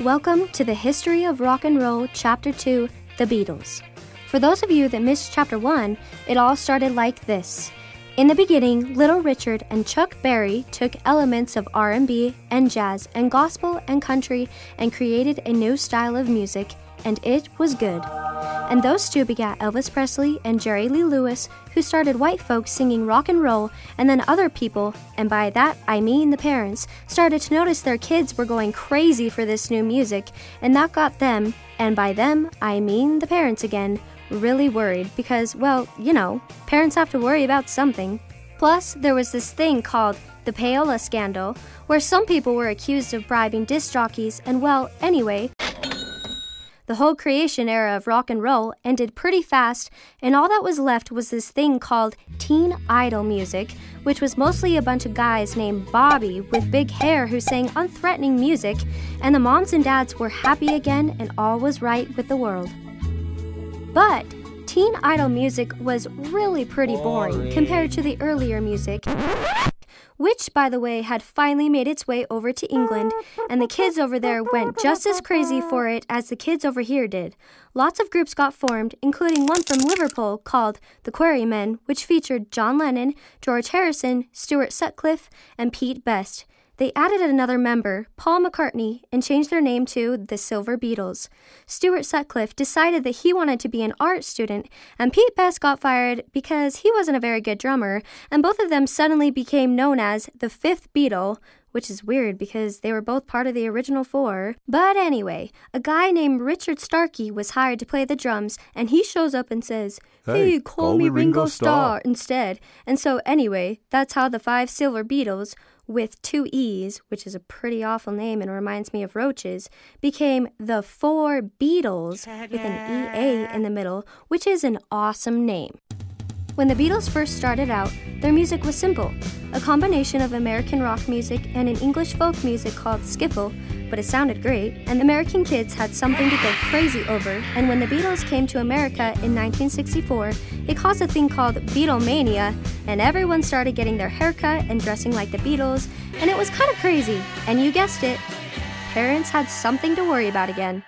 Welcome to the History of Rock and Roll, Chapter 2, The Beatles. For those of you that missed Chapter 1, it all started like this. In the beginning, Little Richard and Chuck Berry took elements of R&B and jazz and gospel and country and created a new style of music, and it was good. And those two begat Elvis Presley and Jerry Lee Lewis, who started white folks singing rock and roll, and then other people, and by that I mean the parents, started to notice their kids were going crazy for this new music, and that got them, and by them I mean the parents again, really worried because, well, you know, parents have to worry about something. Plus, there was this thing called the payola scandal, where some people were accused of bribing disc jockeys, and well, anyway, the whole creation era of rock and roll ended pretty fast, and all that was left was this thing called teen idol music, which was mostly a bunch of guys named Bobby with big hair who sang unthreatening music, and the moms and dads were happy again and all was right with the world. But teen idol music was really pretty boring compared to the earlier music, which, by the way, had finally made its way over to England, and the kids over there went just as crazy for it as the kids over here did. Lots of groups got formed, including one from Liverpool called the Quarrymen, which featured John Lennon, George Harrison, Stuart Sutcliffe, and Pete Best. They added another member, Paul McCartney, and changed their name to the Silver Beatles. Stuart Sutcliffe decided that he wanted to be an art student, and Pete Best got fired because he wasn't a very good drummer, and both of them suddenly became known as the Fifth Beatle, which is weird because they were both part of the original four. But anyway, a guy named Richard Starkey was hired to play the drums, and he shows up and says, "Hey, call me Ringo Starr instead." And so anyway, that's how the five Silver Beatles, with two E's, which is a pretty awful name and reminds me of roaches, became the Four Beatles with an EA in the middle, which is an awesome name. When the Beatles first started out, their music was simple, a combination of American rock music and an English folk music called skiffle, but it sounded great, and American kids had something to go crazy over, and when the Beatles came to America in 1964, it caused a thing called Beatlemania, and everyone started getting their hair cut and dressing like the Beatles, and it was kind of crazy, and you guessed it, parents had something to worry about again.